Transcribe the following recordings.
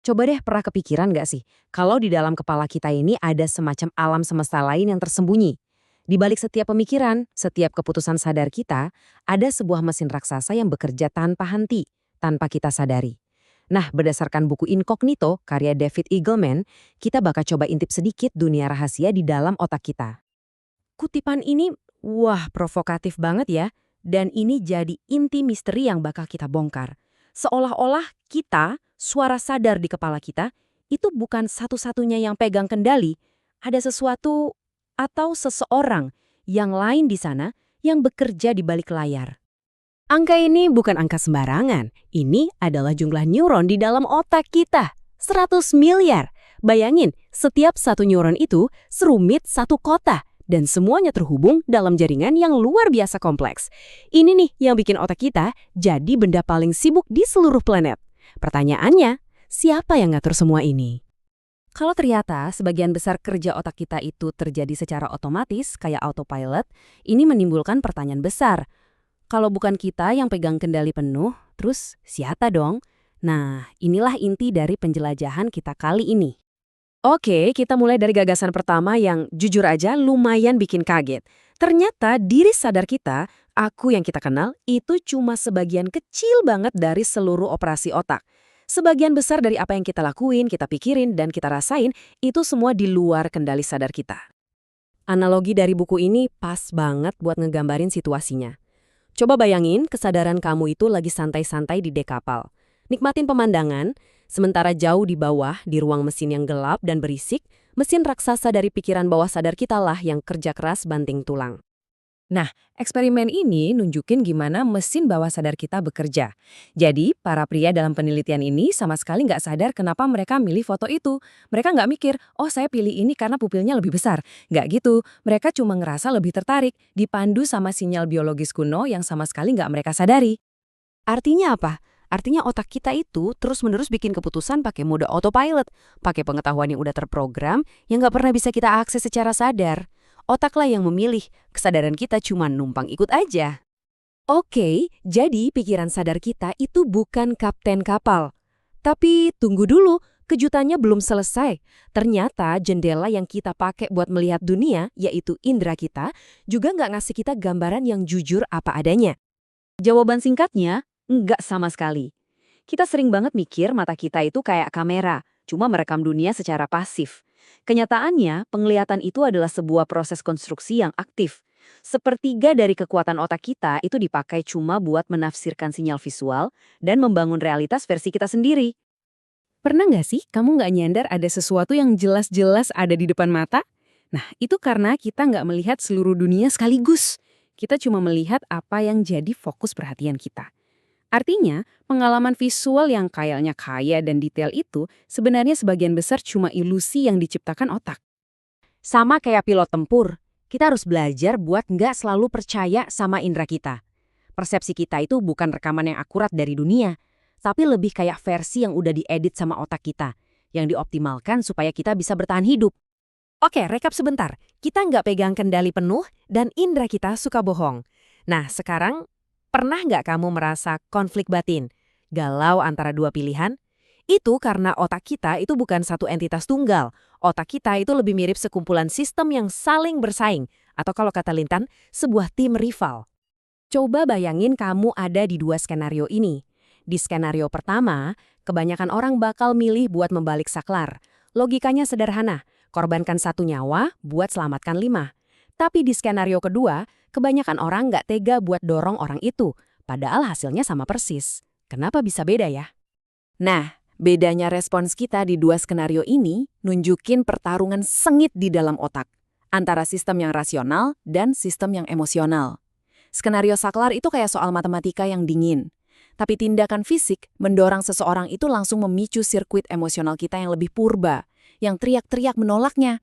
Coba deh pernah kepikiran nggak sih, kalau di dalam kepala kita ini ada semacam alam semesta lain yang tersembunyi? Di balik setiap pemikiran, setiap keputusan sadar kita, ada sebuah mesin raksasa yang bekerja tanpa henti, tanpa kita sadari. Nah, berdasarkan buku Incognito, karya David Eagleman, kita bakal coba intip sedikit dunia rahasia di dalam otak kita. Kutipan ini, wah provokatif banget ya. Dan ini jadi inti misteri yang bakal kita bongkar. Seolah-olah kita, suara sadar di kepala kita, itu bukan satu-satunya yang pegang kendali. Ada sesuatu atau seseorang yang lain di sana yang bekerja di balik layar. Angka ini bukan angka sembarangan. Ini adalah jumlah neuron di dalam otak kita. 100 miliar. Bayangin, setiap satu neuron itu serumit satu kota. Dan semuanya terhubung dalam jaringan yang luar biasa kompleks. Ini nih yang bikin otak kita jadi benda paling sibuk di seluruh planet. Pertanyaannya, siapa yang ngatur semua ini? Kalau ternyata sebagian besar kerja otak kita itu terjadi secara otomatis, kayak autopilot, ini menimbulkan pertanyaan besar. Kalau bukan kita yang pegang kendali penuh, terus siapa dong? Nah, inilah inti dari penjelajahan kita kali ini. Oke, kita mulai dari gagasan pertama yang jujur aja lumayan bikin kaget. Ternyata diri sadar kita, aku yang kita kenal, itu cuma sebagian kecil banget dari seluruh operasi otak. Sebagian besar dari apa yang kita lakuin, kita pikirin, dan kita rasain, itu semua di luar kendali sadar kita. Analogi dari buku ini pas banget buat ngegambarin situasinya. Coba bayangin kesadaran kamu itu lagi santai-santai di dek kapal. Nikmatin pemandangan, sementara jauh di bawah, di ruang mesin yang gelap dan berisik, mesin raksasa dari pikiran bawah sadar kita lah yang kerja keras banting tulang. Nah, eksperimen ini nunjukin gimana mesin bawah sadar kita bekerja. Jadi, para pria dalam penelitian ini sama sekali nggak sadar kenapa mereka milih foto itu. Mereka nggak mikir, oh saya pilih ini karena pupilnya lebih besar. Nggak gitu, mereka cuma ngerasa lebih tertarik, dipandu sama sinyal biologis kuno yang sama sekali nggak mereka sadari. Artinya apa? Artinya otak kita itu terus-menerus bikin keputusan pakai mode autopilot, pakai pengetahuan yang udah terprogram, yang nggak pernah bisa kita akses secara sadar. Otaklah yang memilih, kesadaran kita cuma numpang ikut aja. Oke, jadi pikiran sadar kita itu bukan kapten kapal. Tapi tunggu dulu, kejutannya belum selesai. Ternyata jendela yang kita pakai buat melihat dunia, yaitu indera kita, juga nggak ngasih kita gambaran yang jujur apa adanya. Jawaban singkatnya, enggak sama sekali. Kita sering banget mikir mata kita itu kayak kamera, cuma merekam dunia secara pasif. Kenyataannya, penglihatan itu adalah sebuah proses konstruksi yang aktif. Sepertiga dari kekuatan otak kita itu dipakai cuma buat menafsirkan sinyal visual dan membangun realitas versi kita sendiri. Pernah nggak sih kamu nggak nyadar ada sesuatu yang jelas-jelas ada di depan mata? Nah, itu karena kita nggak melihat seluruh dunia sekaligus. Kita cuma melihat apa yang jadi fokus perhatian kita. Artinya, pengalaman visual yang kayaknya kaya dan detail itu sebenarnya sebagian besar cuma ilusi yang diciptakan otak. Sama kayak pilot tempur, kita harus belajar buat nggak selalu percaya sama indera kita. Persepsi kita itu bukan rekaman yang akurat dari dunia, tapi lebih kayak versi yang udah diedit sama otak kita, yang dioptimalkan supaya kita bisa bertahan hidup. Oke, rekap sebentar. Kita nggak pegang kendali penuh dan indera kita suka bohong. Nah, sekarang pernah nggak kamu merasa konflik batin? Galau antara dua pilihan? Itu karena otak kita itu bukan satu entitas tunggal. Otak kita itu lebih mirip sekumpulan sistem yang saling bersaing. Atau kalau kata Lintan, sebuah tim rival. Coba bayangin kamu ada di dua skenario ini. Di skenario pertama, kebanyakan orang bakal milih buat membalik saklar. Logikanya sederhana, korbankan satu nyawa buat selamatkan 5. Tapi di skenario kedua, kebanyakan orang nggak tega buat dorong orang itu. Padahal hasilnya sama persis. Kenapa bisa beda ya? Nah, bedanya respons kita di dua skenario ini nunjukin pertarungan sengit di dalam otak. Antara sistem yang rasional dan sistem yang emosional. Skenario saklar itu kayak soal matematika yang dingin. Tapi tindakan fisik mendorong seseorang itu langsung memicu sirkuit emosional kita yang lebih purba, yang teriak-teriak menolaknya.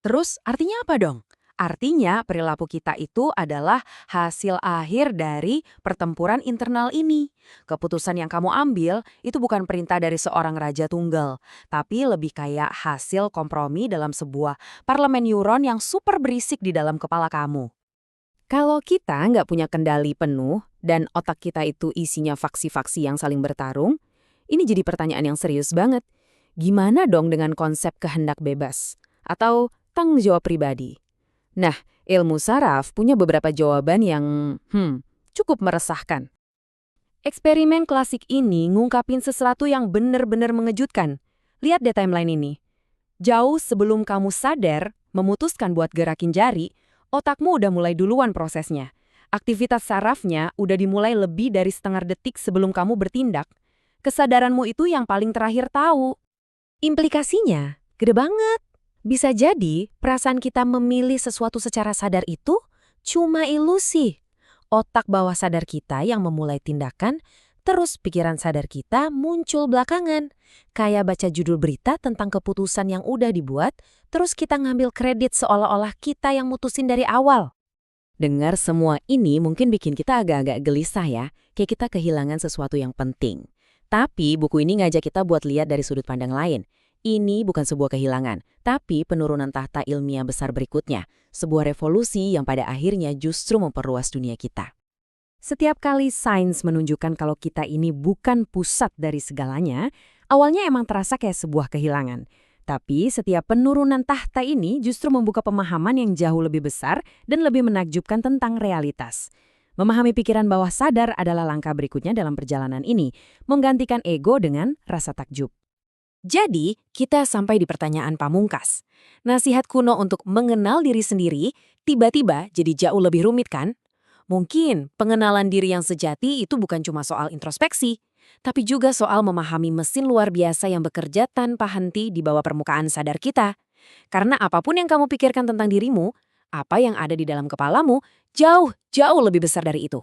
Terus artinya apa dong? Artinya perilaku kita itu adalah hasil akhir dari pertempuran internal ini. Keputusan yang kamu ambil itu bukan perintah dari seorang raja tunggal, tapi lebih kayak hasil kompromi dalam sebuah parlemen neuron yang super berisik di dalam kepala kamu. Kalau kita nggak punya kendali penuh dan otak kita itu isinya faksi-faksi yang saling bertarung, Ini jadi pertanyaan yang serius banget. Gimana dong dengan konsep kehendak bebas? Atau tanggung jawab pribadi? Nah, ilmu saraf punya beberapa jawaban yang, cukup meresahkan. Eksperimen klasik ini ngungkapin sesuatu yang benar-benar mengejutkan. Lihat deh timeline ini. Jauh sebelum kamu sadar, memutuskan buat gerakin jari, otakmu udah mulai duluan prosesnya. Aktivitas sarafnya udah dimulai lebih dari setengah detik sebelum kamu bertindak. Kesadaranmu itu yang paling terakhir tahu. Implikasinya gede banget. Bisa jadi perasaan kita memilih sesuatu secara sadar itu cuma ilusi. Otak bawah sadar kita yang memulai tindakan, terus pikiran sadar kita muncul belakangan. Kayak baca judul berita tentang keputusan yang udah dibuat, terus kita ngambil kredit seolah-olah kita yang mutusin dari awal. Dengar semua ini mungkin bikin kita agak-agak gelisah ya, kayak kita kehilangan sesuatu yang penting. Tapi buku ini ngajak kita buat lihat dari sudut pandang lain. Ini bukan sebuah kehilangan, tapi penurunan tahta ilmiah besar berikutnya. Sebuah revolusi yang pada akhirnya justru memperluas dunia kita. Setiap kali sains menunjukkan kalau kita ini bukan pusat dari segalanya, awalnya emang terasa kayak sebuah kehilangan. Tapi setiap penurunan tahta ini justru membuka pemahaman yang jauh lebih besar dan lebih menakjubkan tentang realitas. Memahami pikiran bawah sadar adalah langkah berikutnya dalam perjalanan ini, menggantikan ego dengan rasa takjub. Jadi, kita sampai di pertanyaan pamungkas. Nasihat kuno untuk mengenal diri sendiri tiba-tiba jadi jauh lebih rumit kan? Mungkin pengenalan diri yang sejati itu bukan cuma soal introspeksi, tapi juga soal memahami mesin luar biasa yang bekerja tanpa henti di bawah permukaan sadar kita. Karena apapun yang kamu pikirkan tentang dirimu, apa yang ada di dalam kepalamu jauh, jauh lebih besar dari itu.